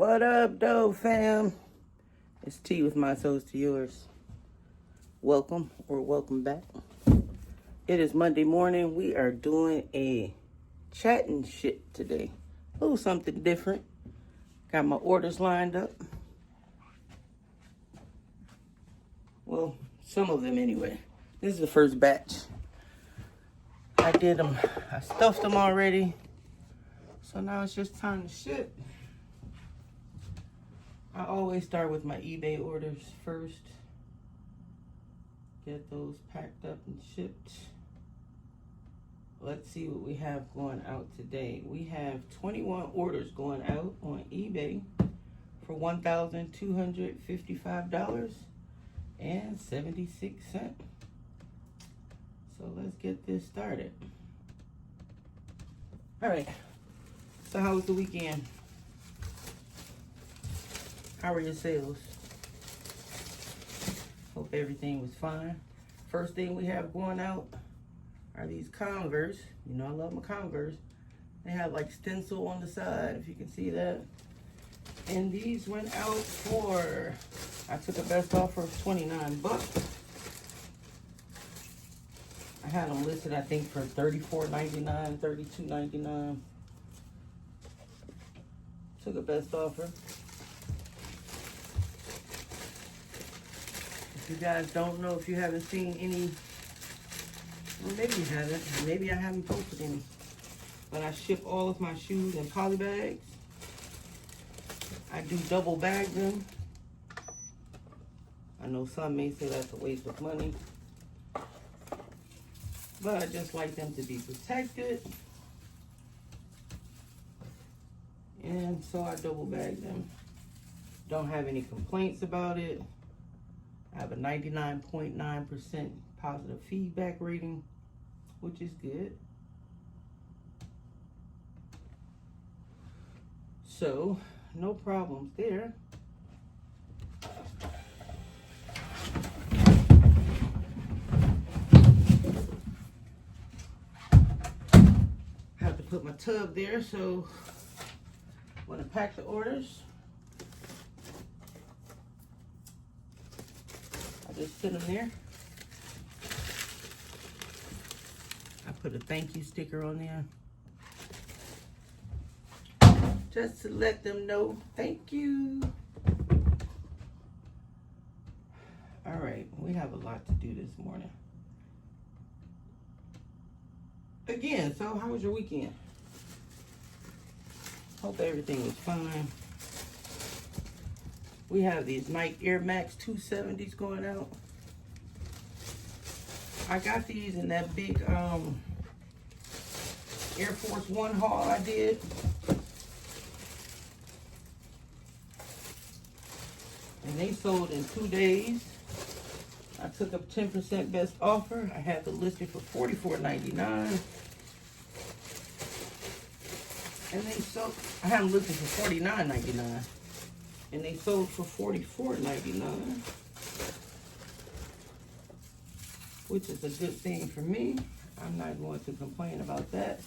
What up, though, fam? It's T with my toast to yours. Welcome or welcome back. It is Monday morning. We are doing a chat and shit today. A little something different. Got my orders lined up. Well, some of them anyway. This is the first batch. I did them. I stuffed them already. So now it's just time to ship. I always start with my eBay orders first. Get those packed up and shipped. Let's see what we have going out today. We have 21 orders going out on eBay for $1,255.76. So let's get this started. All right. So how was the weekend? How were your sales? Hope everything was fine. First thing we have going out are these Converse. You know I love my Converse. They have like stencil on the side, if you can see that. And these went out for, I took a best offer of 29 bucks. I had them listed, I think, for $34.99, $32.99. Took a best offer. If you guys don't know, if you haven't seen any, well, maybe you haven't, maybe I haven't posted any, but I ship all of my shoes in poly bags. I do double bag them. I know some may say that's a waste of money, but I just like them to be protected. And so I double bag them. Don't have any complaints about it. I have a 99.9% positive feedback rating, which is good. So, no problems there. Have to put my tub there, so when I pack the orders, just sit them there. I put a thank you sticker on there. Just to let them know thank you. All right, we have a lot to do this morning. Again, so how was your weekend? Hope everything was fine. We have these Nike Air Max 270s going out. I got these in that big Air Force One haul I did. And they sold in 2 days. I took a 10% best offer. I had the listed for $44.99. And they sold, I had them listed for $49.99. And they sold for $44.99, which is a good thing for me. I'm not going to complain about that.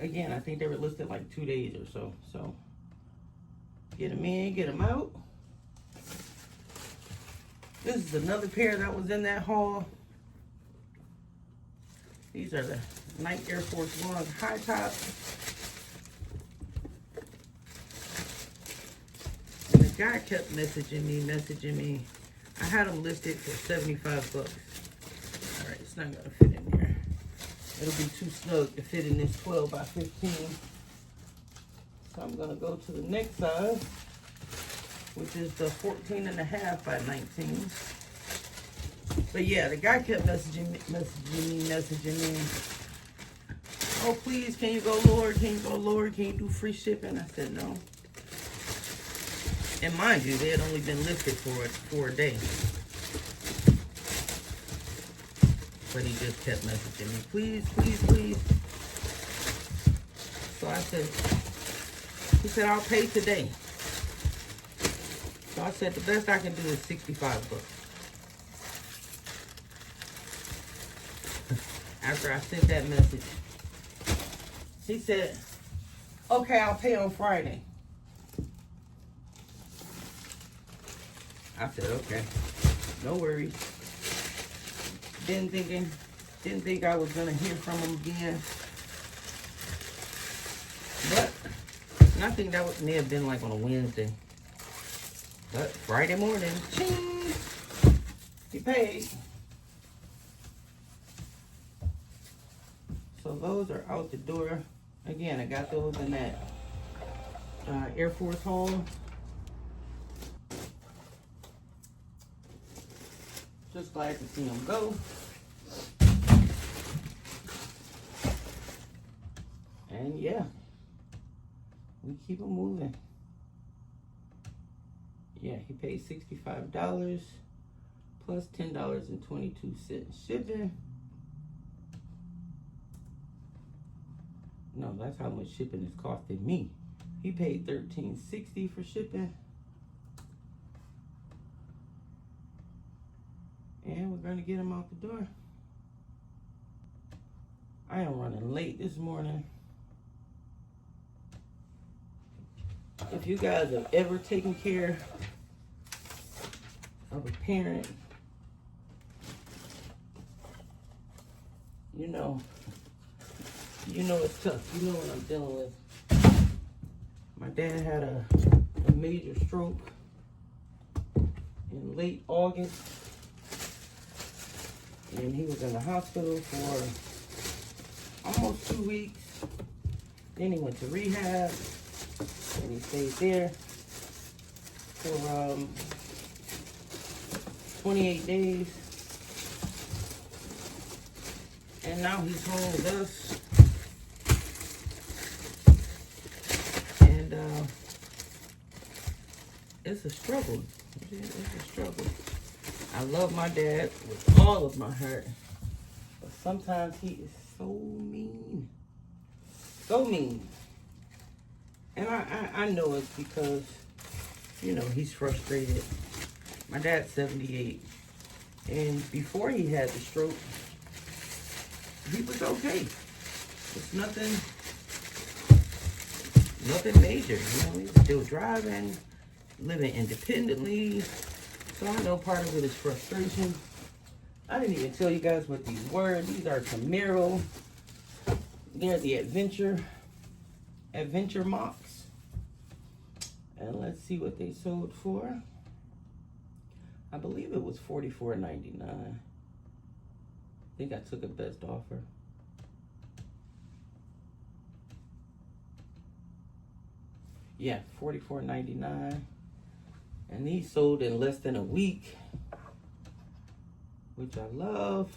Again, I think they were listed like 2 days or so. So get them in, get them out. This is another pair that was in that haul. These are the Nike Air Force One high tops. Guy kept messaging me. I had them listed for 75 bucks. All right, it's not gonna fit in there. It'll be too snug to fit in this 12 by 15. So I'm gonna go to the next size, which is the 14.5 by 19. But yeah, the guy kept messaging me. Oh, please, can you go lower? Can you go lower? Can you do free shipping? I said no. And mind you, they had only been listed for a day. But he just kept messaging me, please, please, please. So I said, he said, I'll pay today. So I said, the best I can do is 65 bucks. After I sent that message, she said, okay, I'll pay on Friday. I said, okay, no worries. Didn't think I was gonna hear from him again. But I think that may have been like on a Wednesday. But Friday morning, ching, he paid. So those are out the door. Again, I got those in that Air Force haul. Just glad to see them go. And yeah, we keep them moving. Yeah, he paid $65 plus $10.22 shipping. No, that's how much shipping is costing me. He paid $13.60 for shipping. And we're gonna get him out the door. I am running late this morning. If you guys have ever taken care of a parent, you know it's tough. You know what I'm dealing with. My dad had a major stroke in late August, and he was in the hospital for almost 2 weeks. Then he went to rehab, and he stayed there for 28 days. And now he's home with us. And it's a struggle. It's a struggle. I love my dad with all of my heart, but sometimes he is so mean. So mean. And I know it's because, you know, he's frustrated. My dad's 78. And before he had the stroke, he was okay. It's nothing major. You know, he's still driving, living independently. So I know part of it is frustration. I didn't even tell you guys what these were. These are Camaro. They're the adventure mocks. And let's see what they sold for. I believe it was $44.99. I think I took a best offer. Yeah, $44.99. And these sold in less than a week, which I love.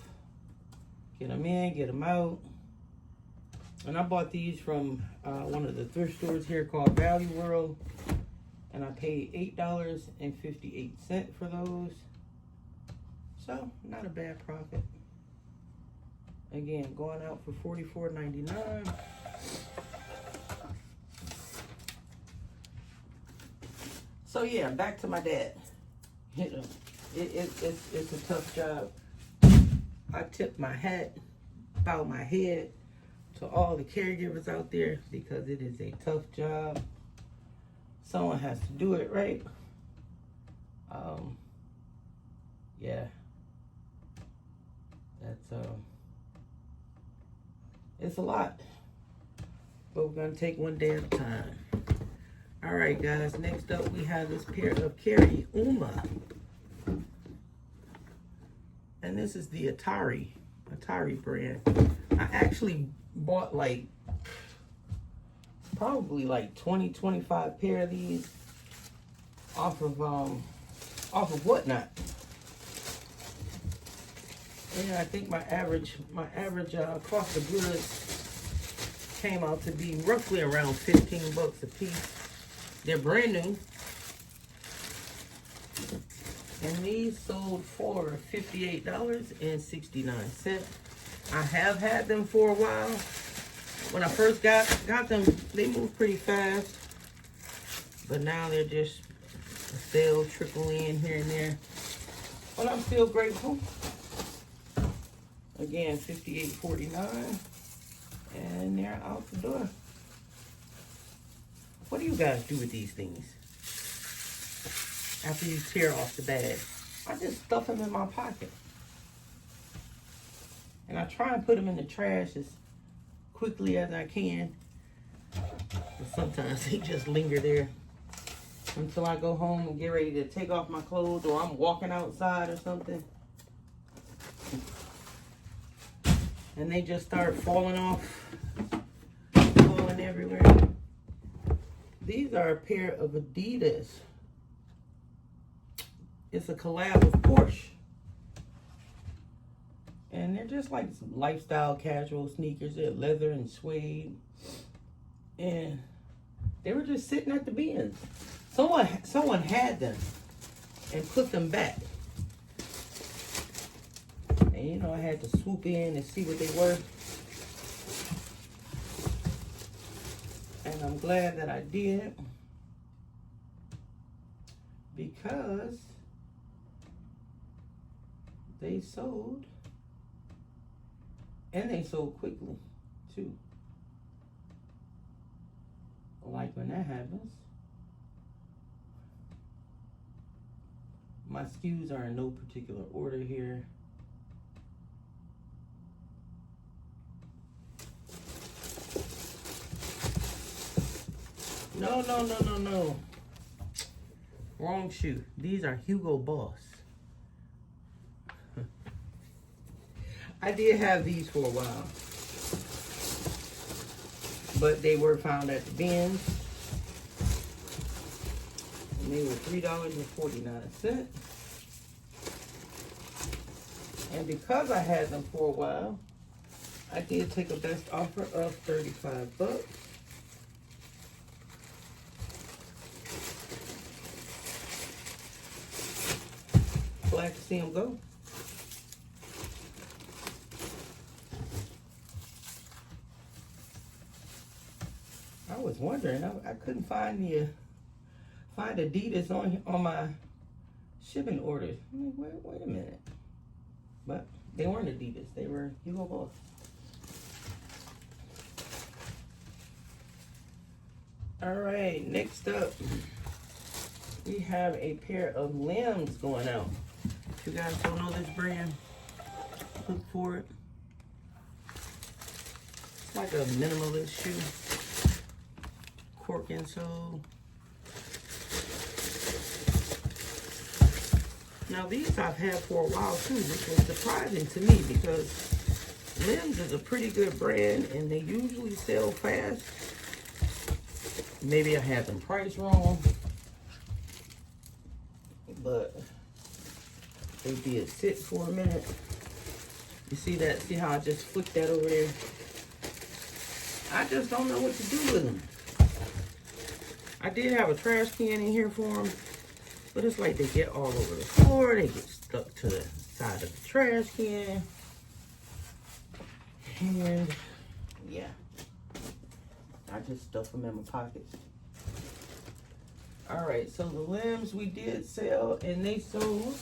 Get them in, get them out. And I bought these from one of the thrift stores here called Value World. And I paid $8.58 for those. So, not a bad profit. Again, going out for $44.99. So yeah, back to my dad. You know, it's a tough job. I tip my hat, bow my head to all the caregivers out there because it is a tough job. Someone has to do it, right? Yeah. That's it's a lot. But we're gonna take one day at a time. All right, guys, next up we have this pair of Cariuma. And this is the Atari brand. I actually bought like probably like 25 pair of these off of Whatnot. And I think my average cost of goods came out to be roughly around 15 bucks a piece. They're brand new. And these sold for $58.69. I have had them for a while. When I first got them, they moved pretty fast. But now they're just a sale trickle in here and there. But I'm still grateful. Again, $58.49. And they're out the door. What do you guys do with these things? after you tear off the bag. I just stuff them in my pocket. And I try and put them in the trash as quickly as I can. But sometimes they just linger there until I go home and get ready to take off my clothes, or I'm walking outside or something. And they just start falling off, falling everywhere. These are a pair of Adidas. It's a collab with Porsche. And they're just like some lifestyle casual sneakers. They're leather and suede. And they were just sitting at the bins. Someone had them and put them back. And you know, I had to swoop in and see what they were. And I'm glad that I did, because they sold, and they sold quickly too. Like when that happens. My SKUs are in no particular order here. No. Wrong shoe. These are Hugo Boss. I did have these for a while, but they were found at the bins. And they were $3.49. And because I had them for a while, I did take a best offer of 35 bucks. Glad to see them go. I was wondering, I couldn't find Adidas on my shipping orders. I'm like, wait a minute. But they weren't Adidas, they were Hugo Boss. All right, next up, we have a pair of limbs going out. If you guys don't know this brand, look for it. It's like a minimalist shoe. Cork insole. Now these I've had for a while too, which was surprising to me, because Limbs is a pretty good brand and they usually sell fast. Maybe I had them priced wrong, but they did sit for a minute. You see that? See how I just flicked that over there? I just don't know what to do with them. I did have a trash can in here for them, but it's like they get all over the floor. They get stuck to the side of the trash can. And yeah, I just stuff them in my pockets. All right, so the Limbs we did sell, and they sold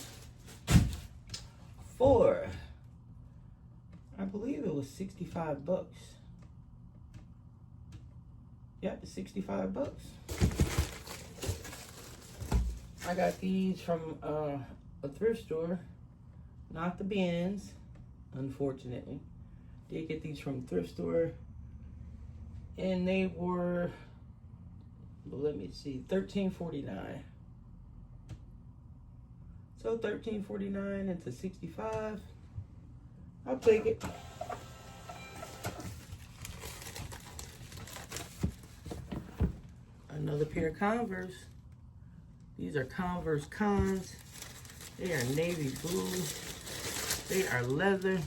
for, I believe it was 65 bucks. Yep, 65 bucks. I got these from a thrift store, not the bins, unfortunately. Did get these from a thrift store, and they were, let me see, $13.49. So $13.49 into 65. I'll take it. Another pair of Converse. These are Converse Cons. They are navy blue. They are leather.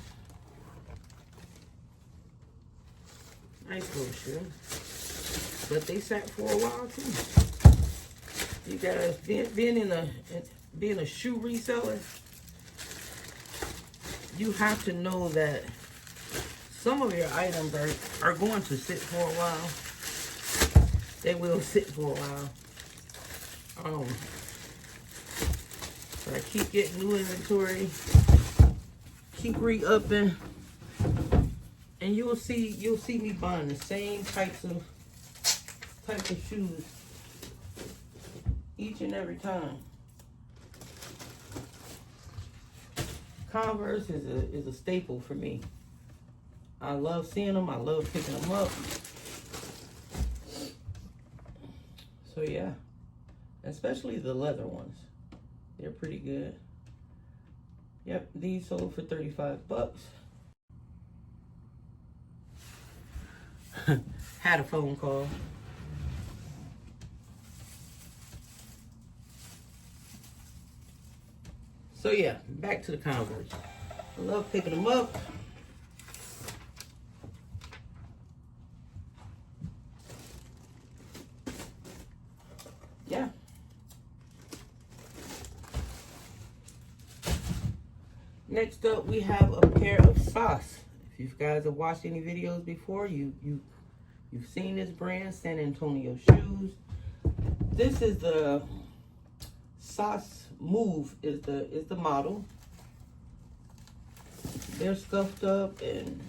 Nice little shoe. But they sat for a while too. You guys, being a shoe reseller, you have to know that some of your items are going to sit for a while. They will sit for a while. So I keep getting new inventory, keep re-upping, and you'll see me buying the same types of shoes each and every time. Converse is a staple for me. I love seeing them. I love picking them up. So yeah, especially the leather ones. They're pretty good. Yep, these sold for 35 bucks. Had a phone call. So yeah, back to the Converse. I love picking them up. Yeah. Next up, we have a pair of socks. If you guys have watched any videos before, you've seen this brand, San Antonio Shoes. This is the Sauce Move is the model. They're scuffed up and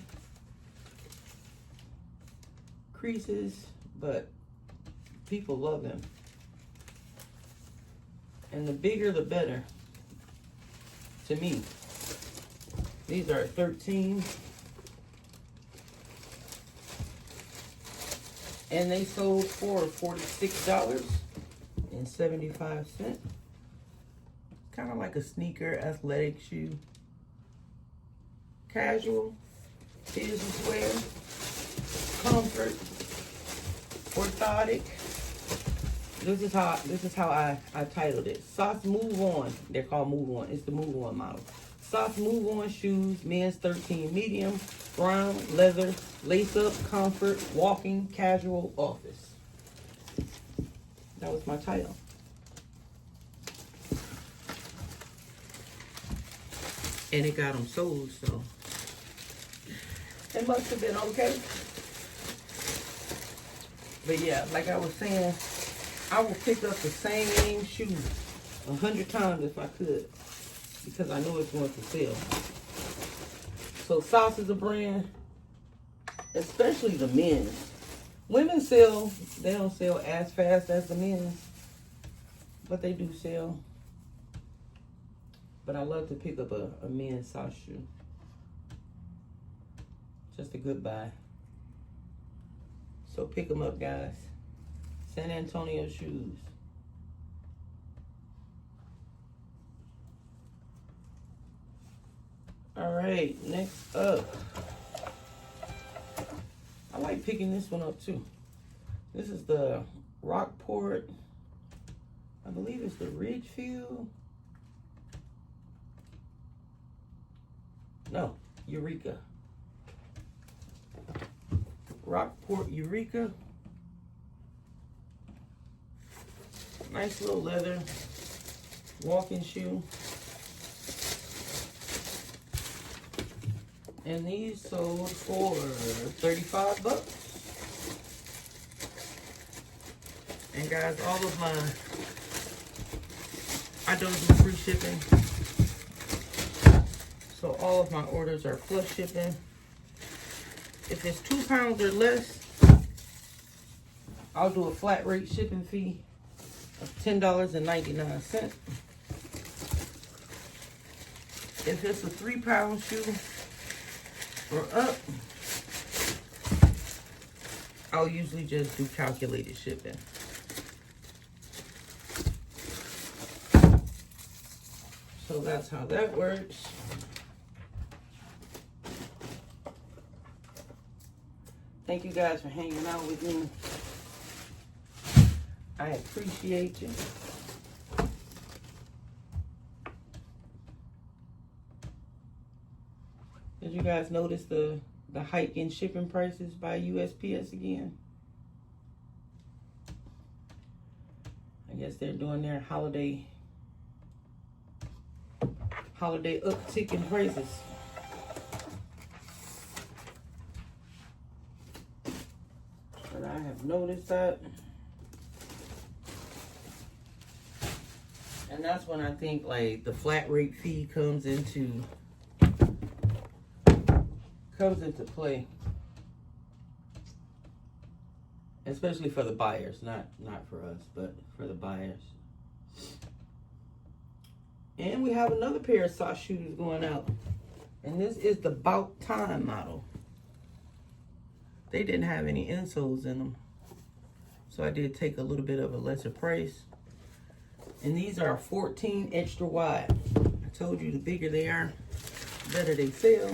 creases, but people love them. And the bigger the better, to me. These are 13. And they sold for $46.75. Kind of like a sneaker, athletic shoe. Casual, business wear, comfort, orthotic. This is how I titled it. Sauce Move On. They're called Move On. It's the Move On model. Sauce Move On shoes, men's 13 medium, brown, leather, lace up, comfort, walking, casual, office. That was my title. And it got them sold, so it must have been okay. But yeah, like I was saying, I will pick up the same shoe 100 times if I could, because I know it's going to sell. So Sauce is a brand, especially the men's. Women sell, they don't sell as fast as the men's, but they do sell. But I love to pick up a men's Sauce shoe. Just a good buy. So pick them up, guys. San Antonio Shoes. All right, next up. I like picking this one up too. This is the Rockport. I believe it's the Ridgefield. No, Eureka. Rockport Eureka. Nice little leather walking shoe. And these sold for 35 bucks. And guys, all of I don't do free shipping. So all of my orders are flush shipping. If it's 2 pounds or less, I'll do a flat rate shipping fee of $10.99. If it's a 3-pound shoe or up, I'll usually just do calculated shipping. So that's how that works. Thank you guys for hanging out with me. I appreciate you. Did you guys notice the hike in shipping prices by USPS again? I guess they're doing their holiday uptick in prices. But I have noticed that. And that's when I think like the flat rate fee comes into play. Especially for the buyers, not for us, but for the buyers. And we have another pair of sock shoes going out. And this is the Bout Time model. They didn't have any insoles in them, so I did take a little bit of a lesser price. And these are 14 extra wide. I told you the bigger they are, the better they sell.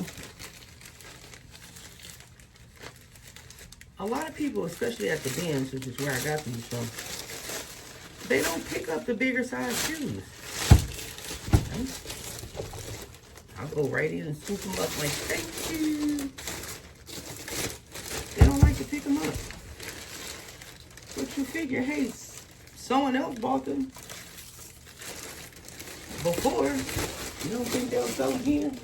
A lot of people, especially at the bins, which is where I got these from, they don't pick up the bigger size shoes. Okay. I'll go right in and scoop them up like, thank you. They don't like to pick them up. But you figure, hey, someone else bought them before. You don't think they'll sell again?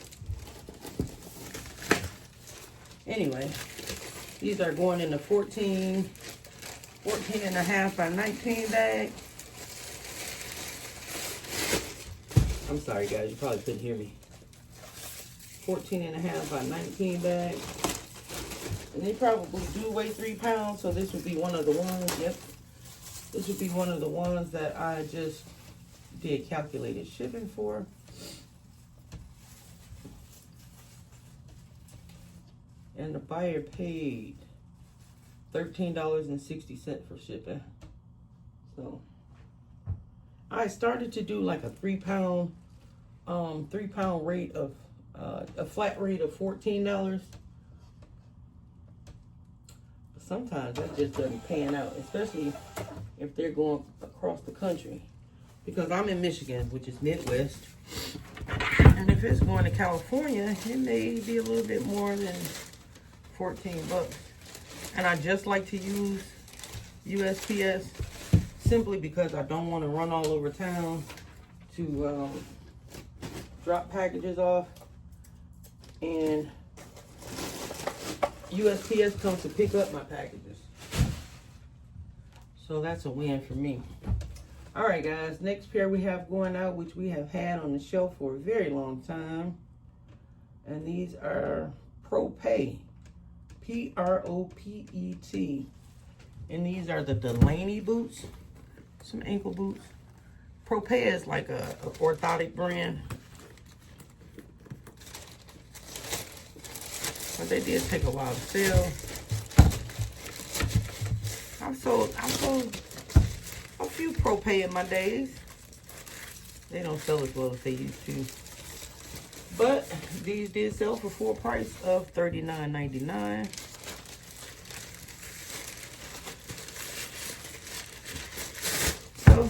Anyway, these are going in the 14 and a half by 19 bag. I'm sorry guys, you probably couldn't hear me. 14 and a half by 19 bag. And they probably do weigh 3 pounds, so this would be one of the ones, yep. This would be one of the ones that I just did calculated shipping for. And the buyer paid $13.60 for shipping. So I started to do like a 3 pound rate of a flat rate of $14. But sometimes that just doesn't pan out, especially if they're going across the country. Because I'm in Michigan, which is Midwest. And if it's going to California, it may be a little bit more than 14 bucks. And I just like to use USPS simply because I don't want to run all over town to drop packages off. And USPS comes to pick up my packages. So that's a win for me. All right, guys, next pair we have going out, which we have had on the shelf for a very long time. And these are Propet. P-R-O-P-E-T. And these are the Delaney boots. Some ankle boots. Propet is like a orthotic brand. But they did take a while to sell. I've sold a few Propet in my days. They don't sell as well as they used to. But these did sell for full price of $39.99. So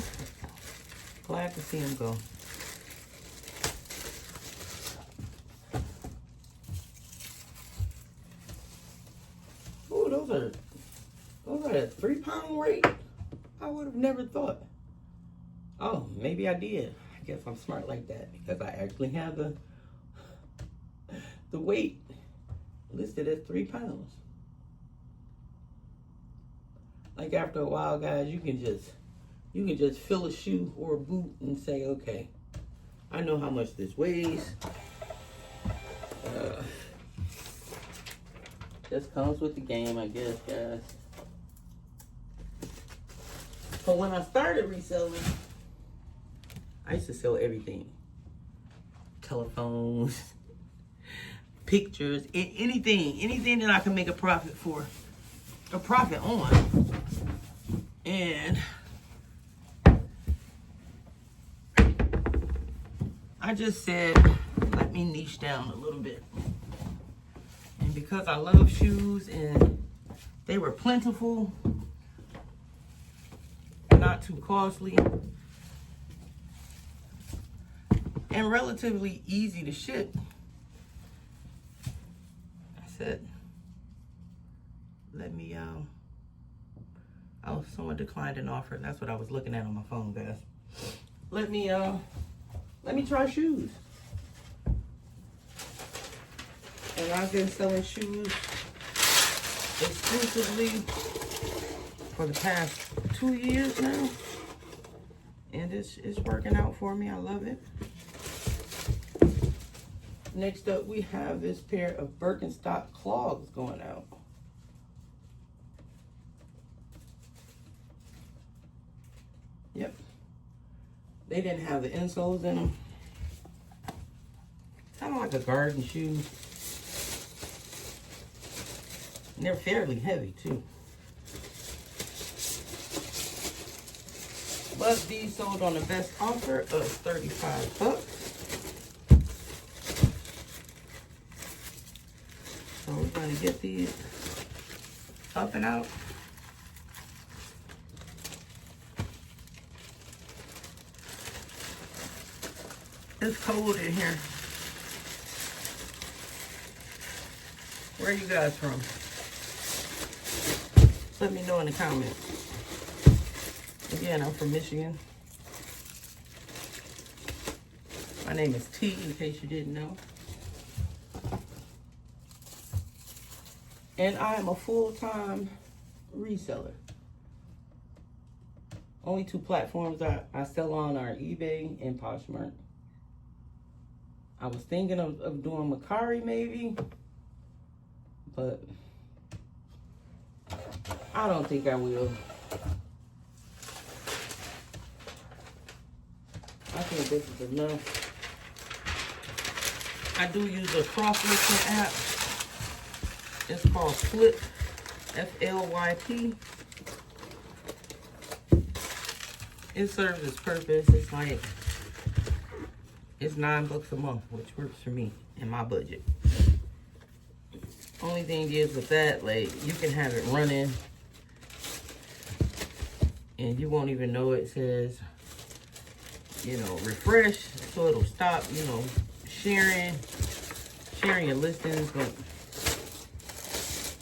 glad to see them go. Oh, those are a 3 pound rate. I would have never thought. Oh, maybe I did. I guess I'm smart like that because I actually have the weight listed as 3 pounds. Like after a while, guys, you can just fill a shoe or a boot and say, okay, I know how much this weighs. Just comes with the game, I guess, guys. But when I started reselling, I used to sell everything. Telephones, pictures, anything that I can make a profit on. And I just said, let me niche down a little bit. And because I love shoes and they were plentiful, not too costly, and relatively easy to ship, I said, let me, oh, someone declined an offer. That's what I was looking at on my phone, guys. Let me try shoes. And I've been selling shoes exclusively for the past 2 years now. And it's working out for me. I love it. Next up, we have this pair of Birkenstock clogs going out. Yep. They didn't have the insoles in them. Kind of like a garden shoe. And they're fairly heavy too. But these sold on the best offer of 35 bucks. So we're going to get these up and out. It's cold in here. Where are you guys from? Let me know in the comments. Again, I'm from Michigan. My name is T, in case you didn't know. And I am a full-time reseller. Only two platforms I sell on are eBay and Poshmark. I was thinking of doing Macari maybe, but I don't think I will. I think this is enough. I do use a cross-listing app. It's called Flip, F-L-Y-P. It serves its purpose. It's like, it's $9 a month, which works for me in my budget. Only thing is with that, like, you can have it running and you won't even know it says, you know, refresh, so it'll stop, you know, sharing your listings. But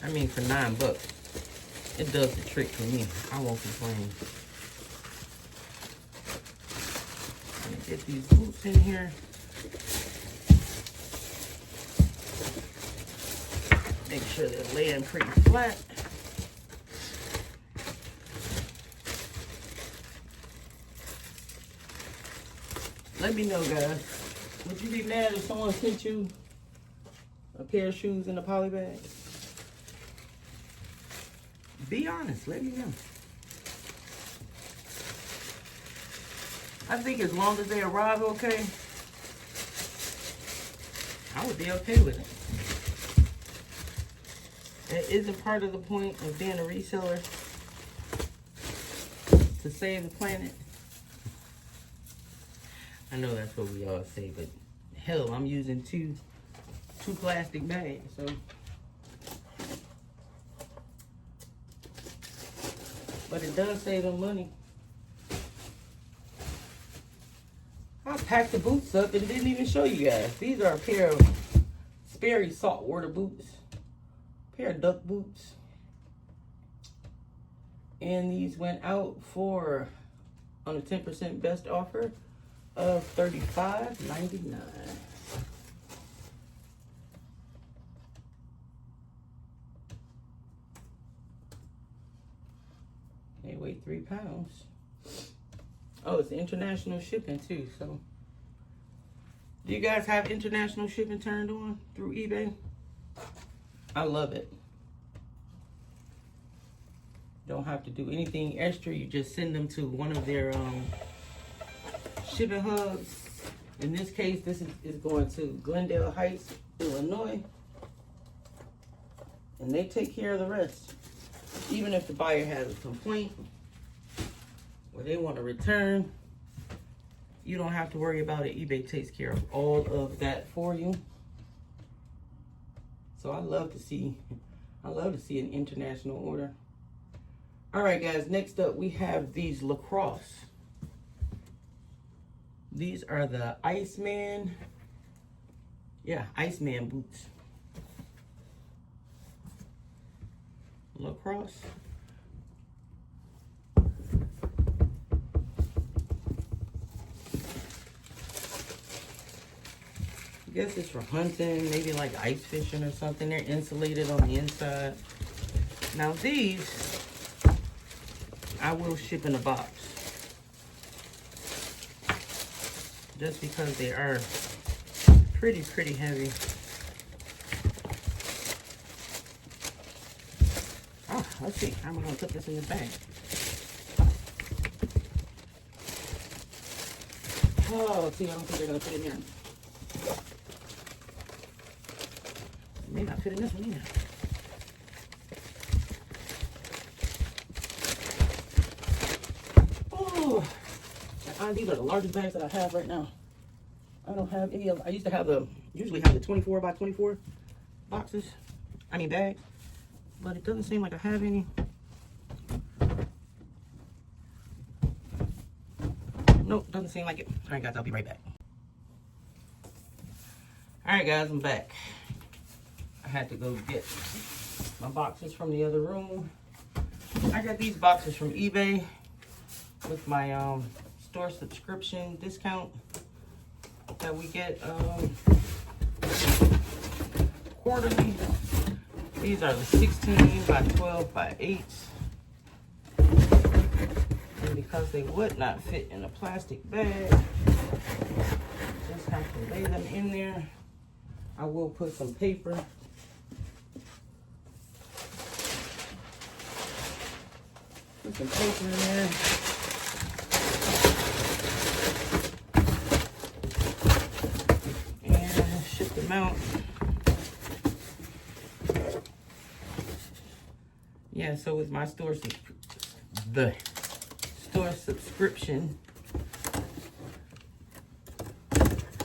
I mean, for $9, it does the trick for me. I won't complain. Let me get these boots in here. Make sure they're laying pretty flat. Let me know, guys. Would you be mad if someone sent you a pair of shoes in a poly bag? Be honest, let me know. I think as long as they arrive okay, I would be okay with it. It isn't part of the point of being a reseller to save the planet. I know that's what we all say, but hell, I'm using two plastic bags, so. But it does save them money. I packed the boots up and didn't even show you guys. These are a pair of Sperry saltwater boots. Pair of duck boots. And these went out for, on a 10% best offer of $35.99. They weigh 3 pounds. Oh, it's international shipping too, so. Do you guys have international shipping turned on through eBay? I love it. Don't have to do anything extra. You just send them to one of their shipping hubs. In this case, this is going to Glendale Heights, Illinois. And they take care of the rest. Even if the buyer has a complaint or they want to return, you don't have to worry about it. eBay takes care of all of that for you. So I love to see an international order. All right, guys, next up we have these Lacrosse. These are the Iceman boots. Lacrosse. I guess it's for hunting, maybe like ice fishing or something. They're insulated on the inside. Now these, I will ship in a box. Just because they are pretty heavy. Oh, let's see. How am I going to put this in the bag? Oh, see, I don't think they're going to fit in here. may not fit in this one either. Oh, these are the largest bags that I have right now. I don't have any of. I used to have usually have the 24 by 24 boxes. I mean bags, but it doesn't seem like I have any. Nope, doesn't seem like it. All right, guys, I'll be right back. All right, guys, I'm back. I had to go get my boxes from the other room. I got these boxes from eBay with my store subscription discount that we get quarterly. These are the 16 by 12 by 8s. And because they would not fit in a plastic bag, just have to lay them in there. I will put some paper. Put some paper in there. And ship them out. Yeah, so with my store subscription,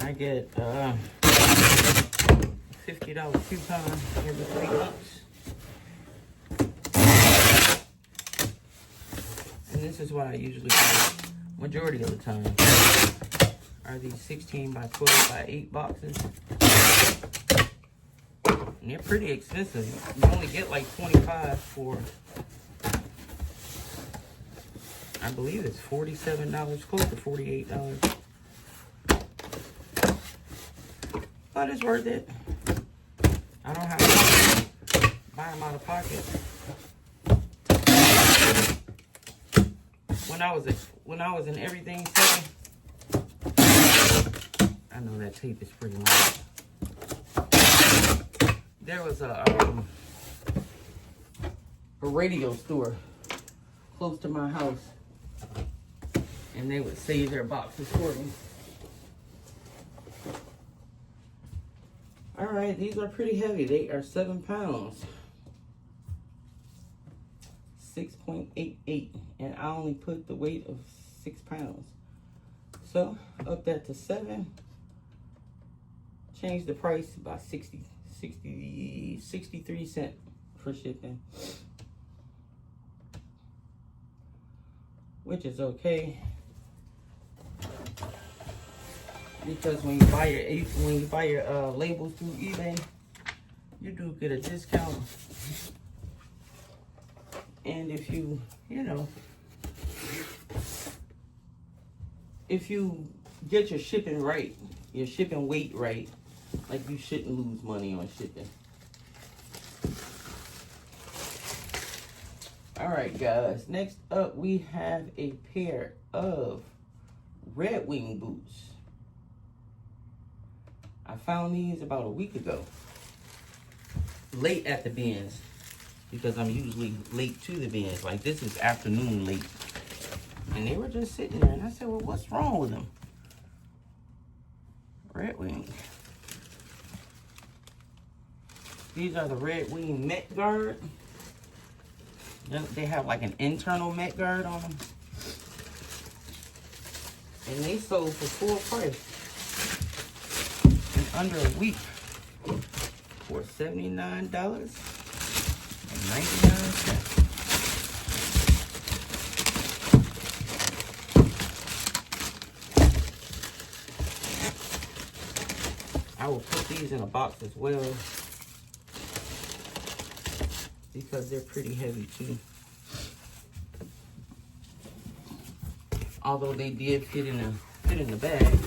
I get $50 coupon every 3 months. And this is what I usually do majority of the time, are these 16 by 12 by 8 boxes. And they're pretty expensive. You only get like 25 for, I believe it's $47, close to $48. But it's worth it. I don't have to buy them out of pocket. When I was in everything setting, I know that tape is pretty long. There was a radio store close to my house, and they would save their boxes for me. All right, these are pretty heavy. They are 7 pounds. 6.88, and I only put the weight of 6 pounds. So up that to 7. Change the price by 63 cents for shipping, which is okay, because when you buy your labels through eBay, you do get a discount. And if you if you get your shipping right, your shipping weight right, like, you shouldn't lose money on shipping. All right, guys, next up we have a pair of Red Wing boots. I found these about a week ago, late at the bins, because I'm usually late to the bins. Like, this is afternoon late. And they were just sitting there, and I said, well, what's wrong with them? Red Wing. These are the Red Wing Met Guard. They have like an internal Met Guard on them. And they sold for full price in under a week for $79.99. I will put these in a box as well, because they're pretty heavy too. Although they did fit in the bag.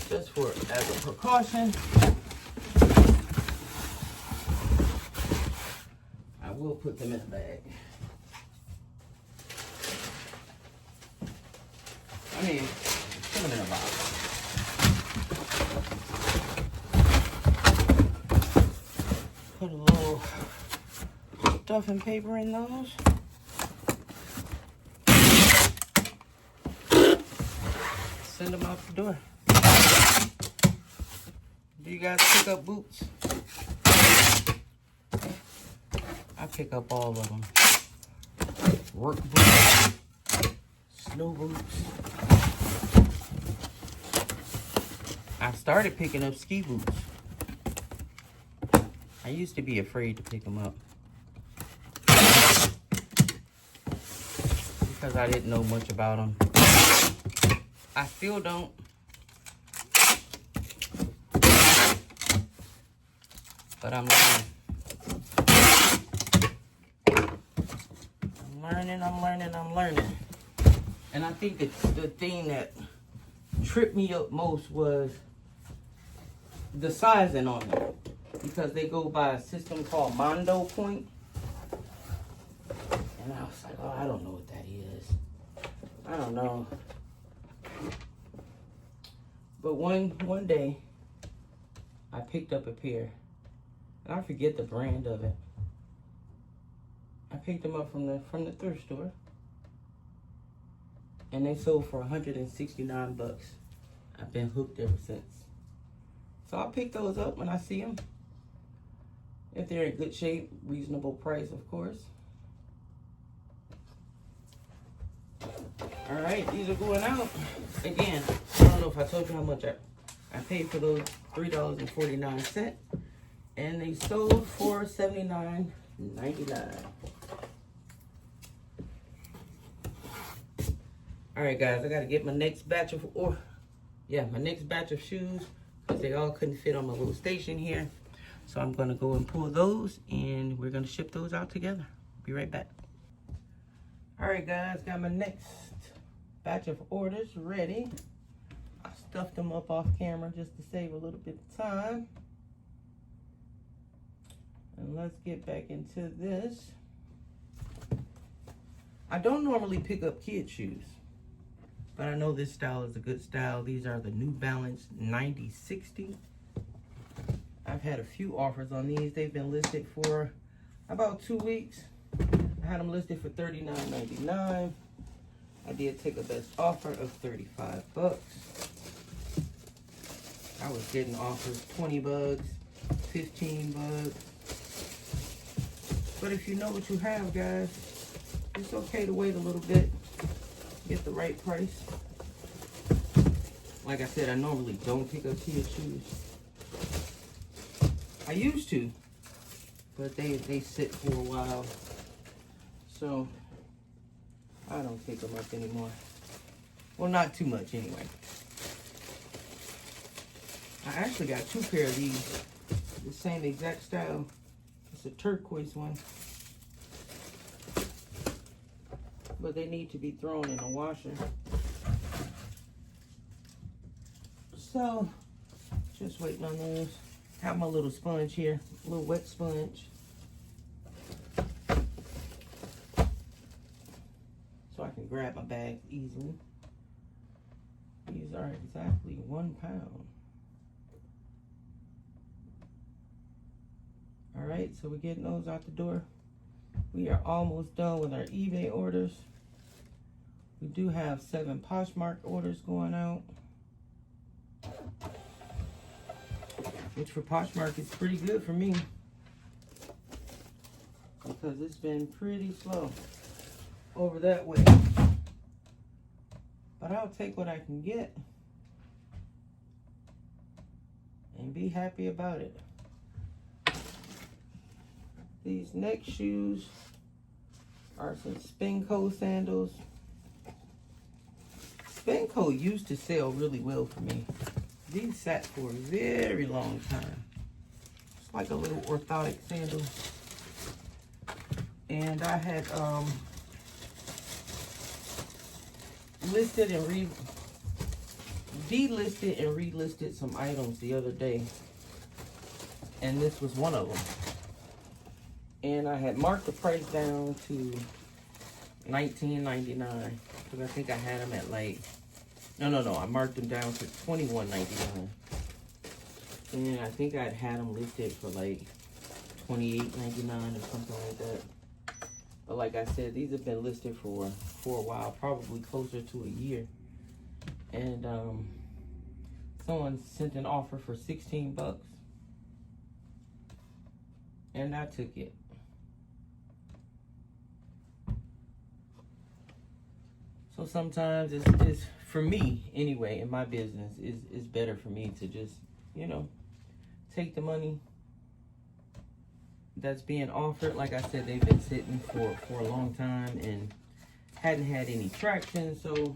Just as a precaution, I will put them in the bag. I mean, put them in a box. Put a little stuffing paper in those. send them out the door. Do you guys pick up boots? I pick up all of them. Work boots, snow boots. I started picking up ski boots. I used to be afraid to pick them up because I didn't know much about them. I still don't. But I'm learning. I'm learning. And I think that the thing that tripped me up most was the sizing on them. Because they go by a system called Mondo Point. And I was like, oh, I don't know what that is. I don't know. But one day, I picked up a pair. And I forget the brand of it. I picked them up from the thrift store. And they sold for $169. I've been hooked ever since. So I'll pick those up when I see them. If they're in good shape, reasonable price, of course. All right, these are going out. Again, I don't know if I told you how much I paid for those, $3.49. And they sold for $79.99. All right, guys, I got to get my next batch of, my next batch of shoes, because they all couldn't fit on my little station here. So I'm going to go and pull those, and we're going to ship those out together. Be right back. All right, guys, got my next batch of orders ready. I stuffed them up off camera just to save a little bit of time. And let's get back into this. I don't normally pick up kid shoes, but I know this style is a good style. These are the New Balance 9060. I've had a few offers on these. They've been listed for about 2 weeks. I had them listed for $39.99. I did take a best offer of $35. I was getting offers $20, $15. But if you know what you have, guys, it's okay to wait a little bit, get the right price. Like I said, I normally don't pick up kid shoes. I used to, but they sit for a while. So I don't pick them up anymore. Well, not too much anyway. I actually got 2 pairs of these, the same exact style. It's a turquoise one. But they need to be thrown in a washer. So, just waiting on those. Have my little sponge here, a little wet sponge. So I can grab my bag easily. These are exactly 1 pound. All right, so we're getting those out the door. We are almost done with our eBay orders. We do have 7 Poshmark orders going out, which for Poshmark is pretty good for me because it's been pretty slow over that way. But I'll take what I can get and be happy about it. These next shoes are some Spinco sandals. Spinco used to sell really well for me. These sat for a very long time. It's like a little orthotic sandal. And I had delisted and relisted some items the other day. And this was one of them. And I had marked the price down to $19.99 because I think I had them at like, no, I marked them down to $21.99. And I think I'd had them listed for like $28.99 or something like that. But like I said, these have been listed for a while, probably closer to a year. And someone sent an offer for 16 bucks. And I took it. So sometimes it's for me anyway, in my business, it's better for me to just, you know, take the money that's being offered. Like I said, they've been sitting for a long time and hadn't had any traction. So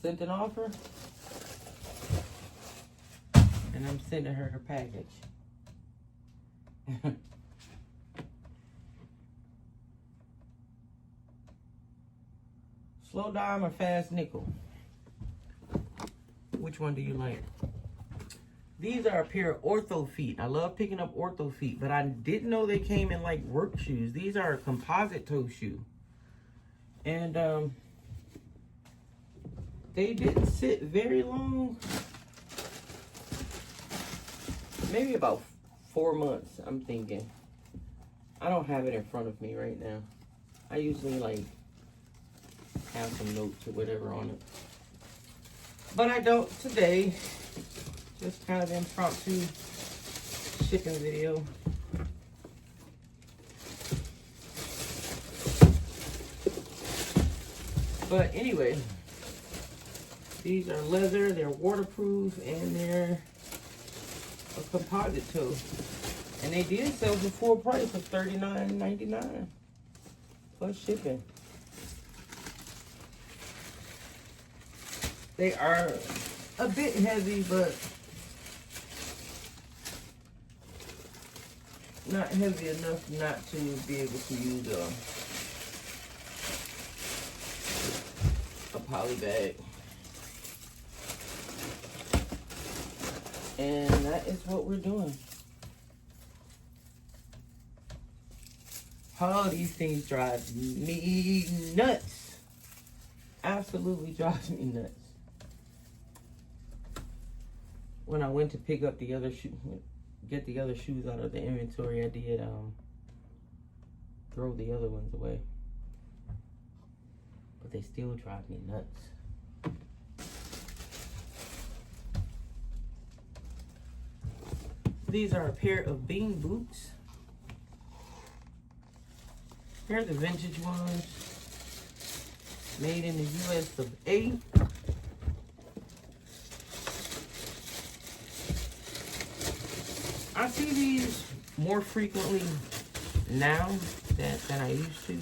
sent an offer, and I'm sending her package. Slow dime or fast nickel? Which one do you like? These are a pair of ortho feet. I love picking up ortho feet, but I didn't know they came in like work shoes. These are a composite toe shoe. And they didn't sit very long. Maybe about 4 months, I'm thinking. I don't have it in front of me right now. I usually like have some notes or whatever on it. But I don't today. Just kind of impromptu shipping video. But anyway, these are leather, they're waterproof, and they're a composite toe. And they did sell for full price of $39.99 plus shipping. They are a bit heavy, but not heavy enough not to be able to use a poly bag. And that is what we're doing. Oh, these things drive me nuts. Absolutely drives me nuts. When I went to pick up the other shoe, get the other shoes out of the inventory, I did throw the other ones away. But they still drive me nuts. These are a pair of bean boots. They're the vintage ones, made in the US of A. I see these more frequently now than I used to.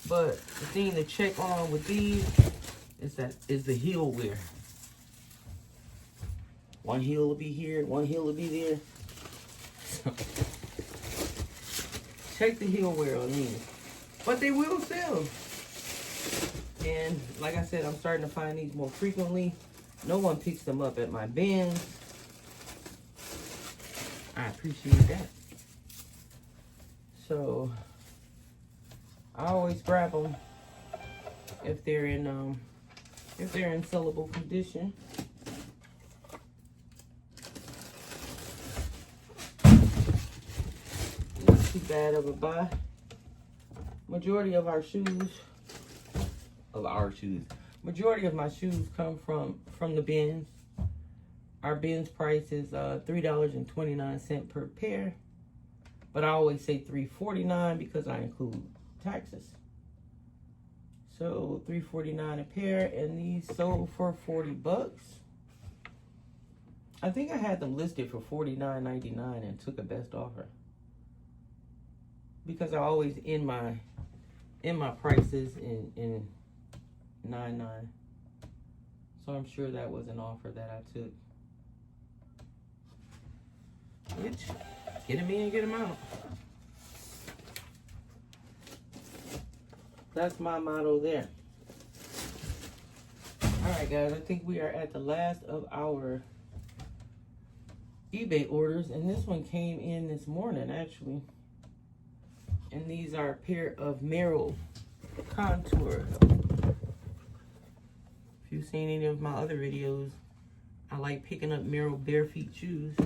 But the thing to check on with these is the heel wear. One heel will be here, one heel will be there. So, check the heel wear on these. But they will sell. And like I said, I'm starting to find these more frequently. No one picks them up at my bins. I appreciate that. So I always grab them if they're in sellable condition. Not too bad of a buy. Majority of our shoes, majority of my shoes come from the bins. Our bins price is $3.29 per pair, but I always say $3.49 because I include taxes. So $3.49 a pair, and these sold for 40 bucks. I think I had them listed for $49.99 and took a best offer because I always end my prices in $9.99. So I'm sure that was an offer that I took. Which, get them in, get them out. That's my motto there. Alright guys, I think we are at the last of our eBay orders. And this one came in this morning actually. And these are a pair of Merrell Contour. If you've seen any of my other videos, I like picking up Merrell bare feet shoes.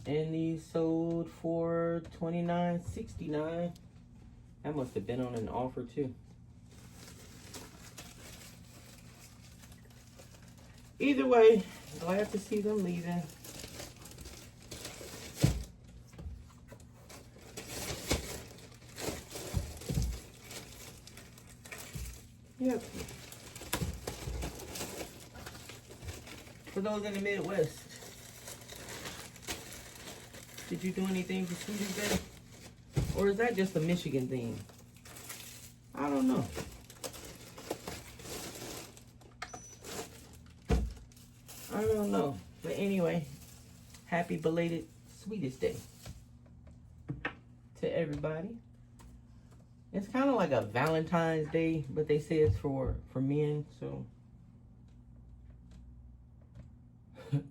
And these sold for $29.69. That must have been on an offer too. Either way, glad to see them leaving. Yep. For those in the Midwest, did you do anything for Sweeties Day? Or is that just a Michigan thing? I don't know. I don't know. But anyway, happy belated Sweetest Day to everybody. It's kind of like a Valentine's Day, but they say it's for men, so.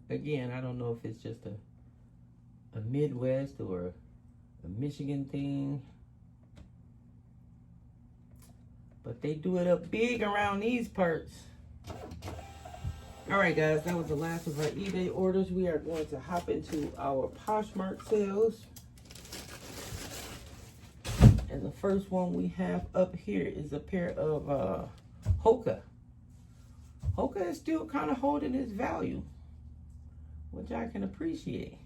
Again, I don't know if it's just a Midwest or a Michigan thing. But they do it up big around these parts. Alright guys, that was the last of our eBay orders. We are going to hop into our Poshmark sales. And the first one we have up here is a pair of Hoka. Hoka is still kind of holding its value, which I can appreciate.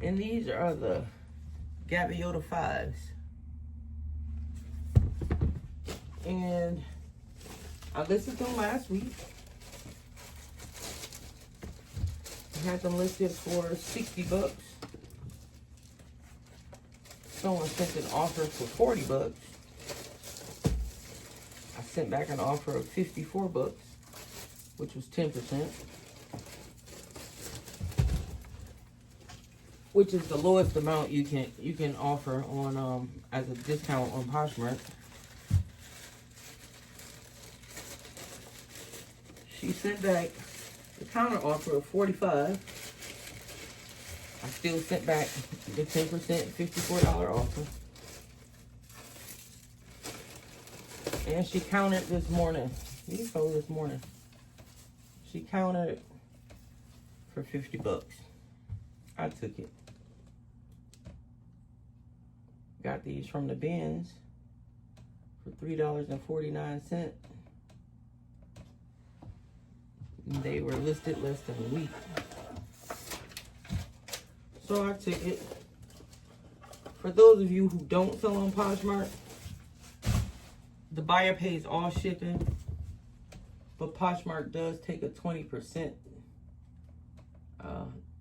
And these are the Gaviota 5s. And I listed them last week. I had them listed for 60 bucks. Someone sent an offer for 40 bucks. I sent back an offer of 54 bucks, which was 10%. Which is the lowest amount you can offer on as a discount on Poshmark. She sent back the counter offer of 45. I still sent back the 10% $54 offer. And she countered this morning. These sold this morning. She countered for 50 bucks. I took it. Got these from the bins for $3.49. They were listed less than a week. So I took it. For those of you who don't sell on Poshmark, the buyer pays all shipping, but Poshmark does take a 20%.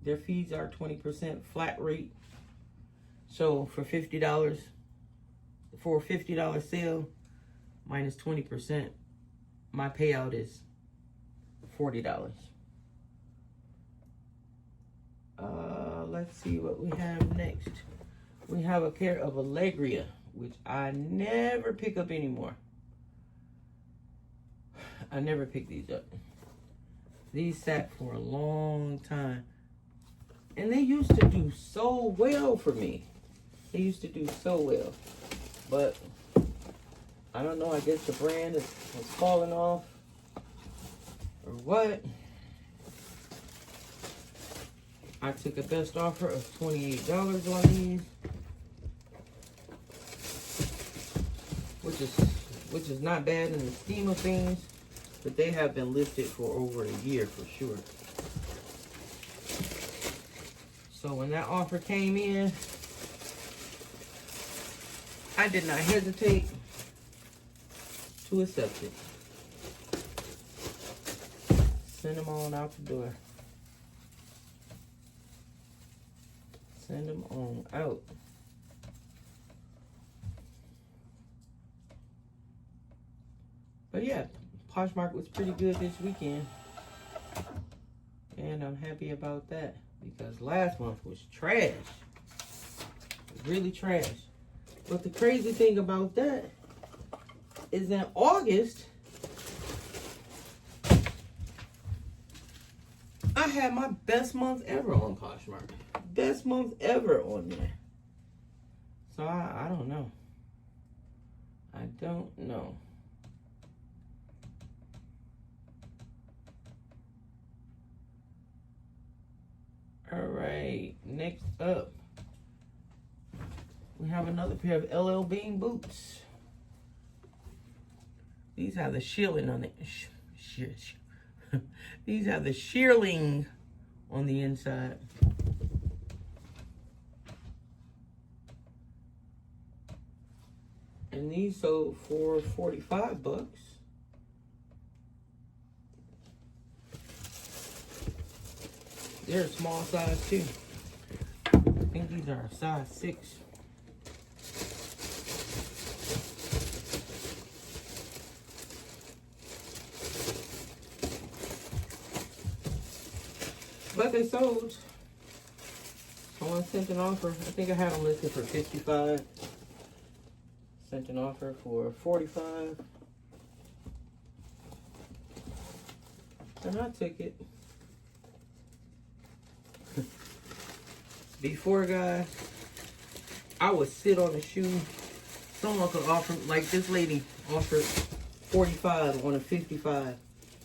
Their fees are 20% flat rate. So for $50, for a $50 sale, minus 20%, my payout is $40. Let's see what we have next. We have a pair of Allegria, which I never pick up anymore. I never pick these up. These sat for a long time. And they used to do so well for me. They used to do so well. But I don't know, I guess the brand was falling off or what. I took a best offer of $28 on these, which is not bad in the scheme of things, but they have been listed for over a year for sure. So when that offer came in, I did not hesitate to accept it. Send them on out the door. Send them on out. But yeah, Poshmark was pretty good this weekend. And I'm happy about that because last month was trash. Really trash. But the crazy thing about that is in August, I had my best month ever on Poshmark. Best month ever on there. So I don't know. I don't know. All right, next up, We have another pair of LL Bean boots. These have the shearling on it. These have the shearling on the inside. And these sold for 45 bucks. They're a small size too. I think these are a size 6. But they sold. Someone sent an offer. I think I had them listed for 55. Sent an offer for 45. And I took it. Before, guys, I would sit on the shoe. Someone could offer, like this lady offered 45 on a 55.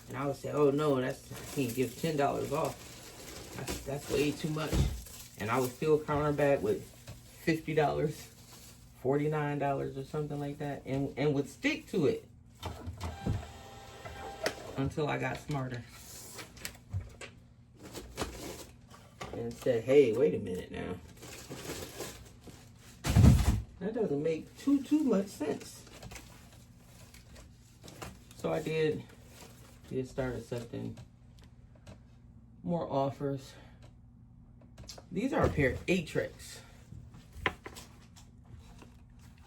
And I would say, oh no, I can't give $10 off. That's way too much. And I would still counter back with $50, $49 or something like that. And would stick to it until I got smarter. And said, hey, wait a minute now. That doesn't make too much sense. So I did start accepting more offers. These are a pair of Aetrex.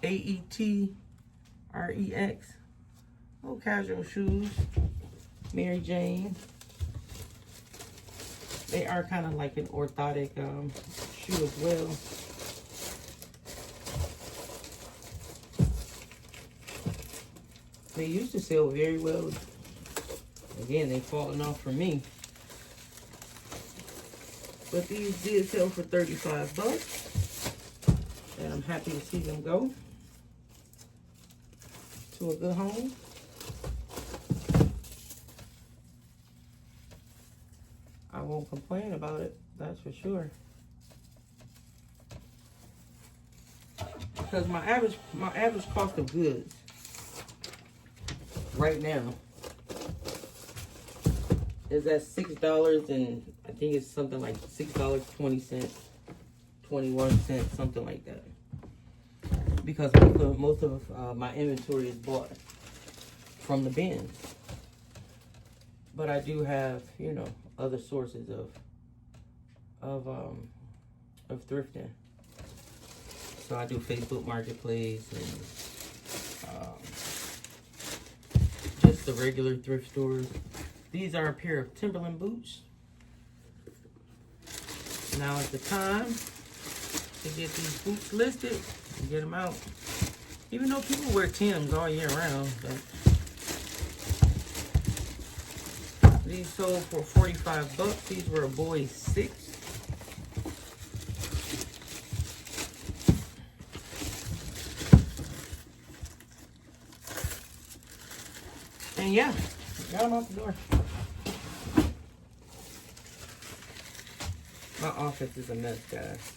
A-E-T-R-E-X. Oh, casual shoes. Mary Jane. They are kind of like an orthotic shoe as well. They used to sell very well. Again, they've fallen off for me. But these did sell for 35 bucks. And I'm happy to see them go to a good home. I won't complain about it, that's for sure. Because my average cost of goods right now is at $6, and I think it's something like $6.20, 21 cents, something like that. Because most of my inventory is bought from the bins. But I do have, you know, other sources of thrifting. So I do Facebook Marketplace and just the regular thrift stores. These are a pair of Timberland boots. Now is the time to get these boots listed and get them out. Even though people wear Timbs all year round, but these sold for 45 bucks. These were a boy's 6. And yeah, got them out the door. My office is a mess, guys.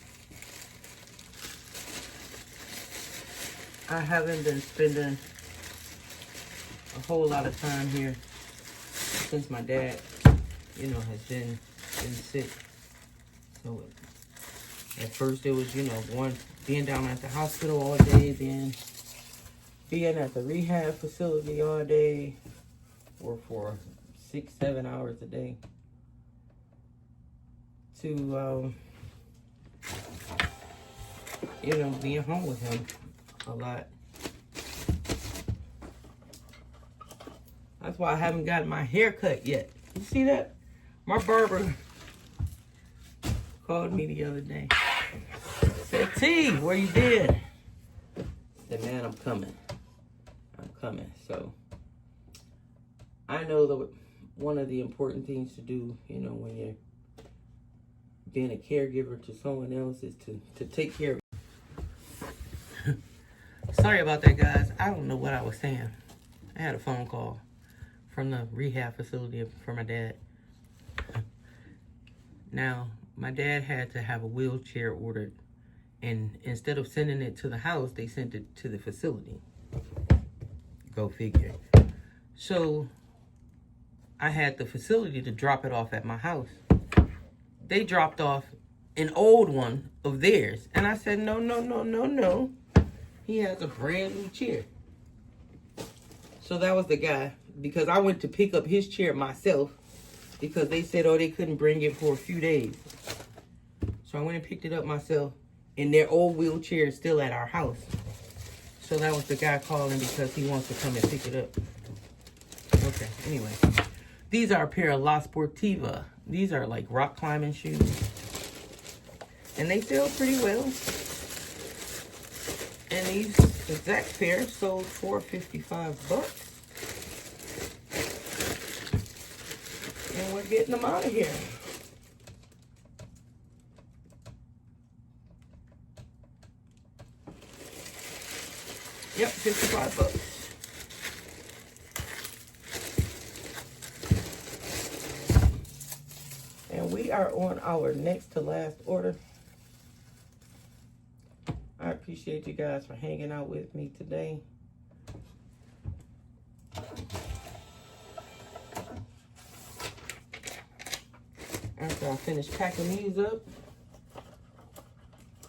I haven't been spending a whole lot of time here since my dad, you know, has been sick. So at first it was, you know, being down at the hospital all day, then being at the rehab facility all day, or for 6-7 hours a day, to you know, being home with him a lot. That's why I haven't gotten my hair cut yet. You see that? My barber called me the other day. Said, T, where you been? Said, man, I'm coming. I'm coming. So I know that one of the important things to do, you know, when you're being a caregiver to someone else is to take care of you. Sorry about that, guys. I don't know what I was saying. I had a phone call from the rehab facility for my dad. Now, my dad had to have a wheelchair ordered And instead of sending it to the house, they sent it to the facility. Go figure. So I had the facility to drop it off at my house. They dropped off an old one of theirs. And I said, no, no, no, no, no. He has a brand new chair. So that was the guy. Because I went to pick up his chair myself. Because they said, oh, they couldn't bring it for a few days. So I went and picked it up myself. And their old wheelchair is still at our house. So that was the guy calling because he wants to come and pick it up. Okay, anyway. These are a pair of La Sportiva. These are like rock climbing shoes. And they sell pretty well. And these exact pair sold for $55. And we're getting them out of here. Yep, $55. And we are on our next to last order. I appreciate you guys for hanging out with me today. After I finish packing these up,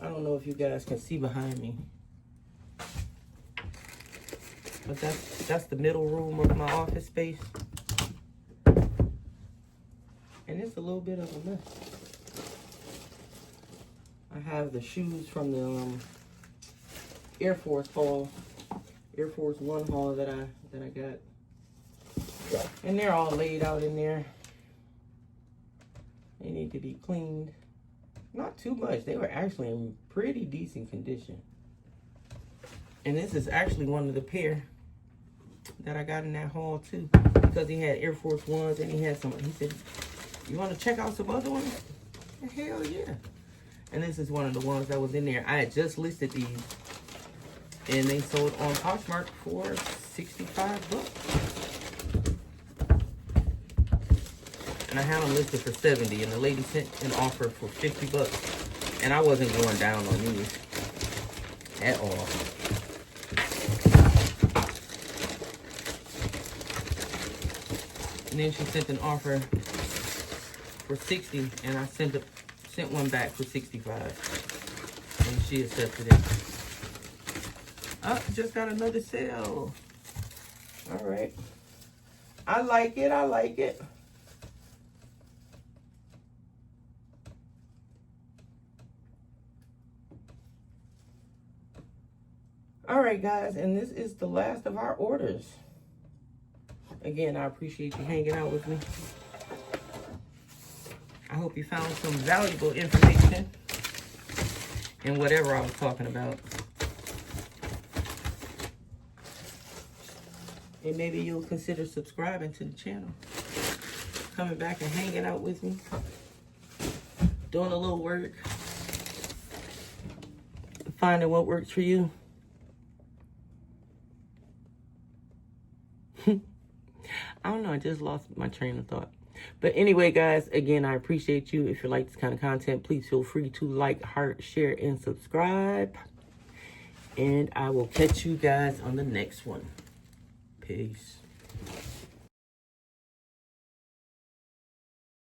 I don't know if you guys can see behind me. But that's the middle room of my office space. And it's a little bit of a mess. I have the shoes from the Air Force One haul that I got. And they're all laid out in there. They need to be cleaned. Not too much. They were actually in pretty decent condition. And this is actually one of the pair that I got in that haul too. Because he had Air Force Ones and he had some, he said, you want to check out some other ones? Hell yeah. And this is one of the ones that was in there. I had just listed these. And they sold on Poshmark for $65. And I had them listed for $70. And the lady sent an offer for $50. And I wasn't going down on these at all. And then she sent an offer for $60, and I sent one back for $65, and she accepted it. Oh, just got another sale. All right. I like it. I like it. All right, guys, and this is the last of our orders. Again, I appreciate you hanging out with me. I hope you found some valuable information in whatever I was talking about. And maybe you'll consider subscribing to the channel. Coming back and hanging out with me. Doing a little work. Finding what works for you. I don't know, I just lost my train of thought. But anyway, guys, again, I appreciate you. If you like this kind of content, please feel free to like, heart, share, and subscribe. And I will catch you guys on the next one. Peace.